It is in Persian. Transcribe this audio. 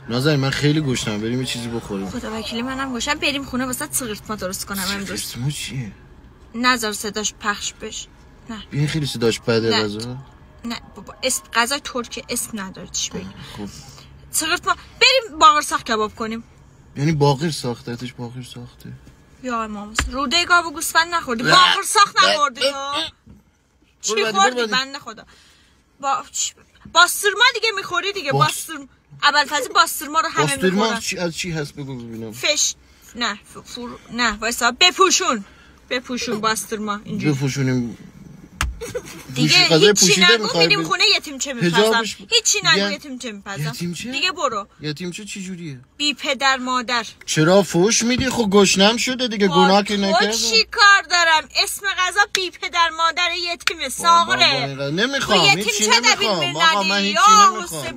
نازنین من خیلی گشنم، بریم یه چیزی بخوریم. خدا وکیلی منم گشنم، بریم خونه واسه سیگارت درست کنم امروز. اسمو چیه؟ نذار صداش پخش بشه. نه این خیلی صداش بده غذا. نه بابا اسم غذا ترکی اسم نداره چی بگم. خب سیگارت بریم باقرساق کباب کنیم. یعنی باقر ساخته؟ اتش باقر ساخته؟ یا امام روده گاو و گوسفند نخوردی؟ باقرساق نخوردی تو؟ چی خوردی بنده خدا؟ باسترما دیگه میخوری دیگه. باسترما اول فاز باسترما رو همه میخورن. باسترما از چی هست بگو ببینم. فش نه نه وایسا بپوشون باسترما اینجوری بپوشونیم دیگه. هیچی نگو میریم خونه یتیمچه میپزم. هیچی نگو یتیمچه میپزم دیگه. برو. یتیمچه چی جوریه؟ بی پدر مادر. چرا فوش میدی؟ خب گشنم شده دیگه، گناه که نکردم. چی کار دارم؟ اسم غذا بی پدر مادر یتیم ساغره. نمیخوام هیچی نمیخوام. آقا من هیچی نمیخوام.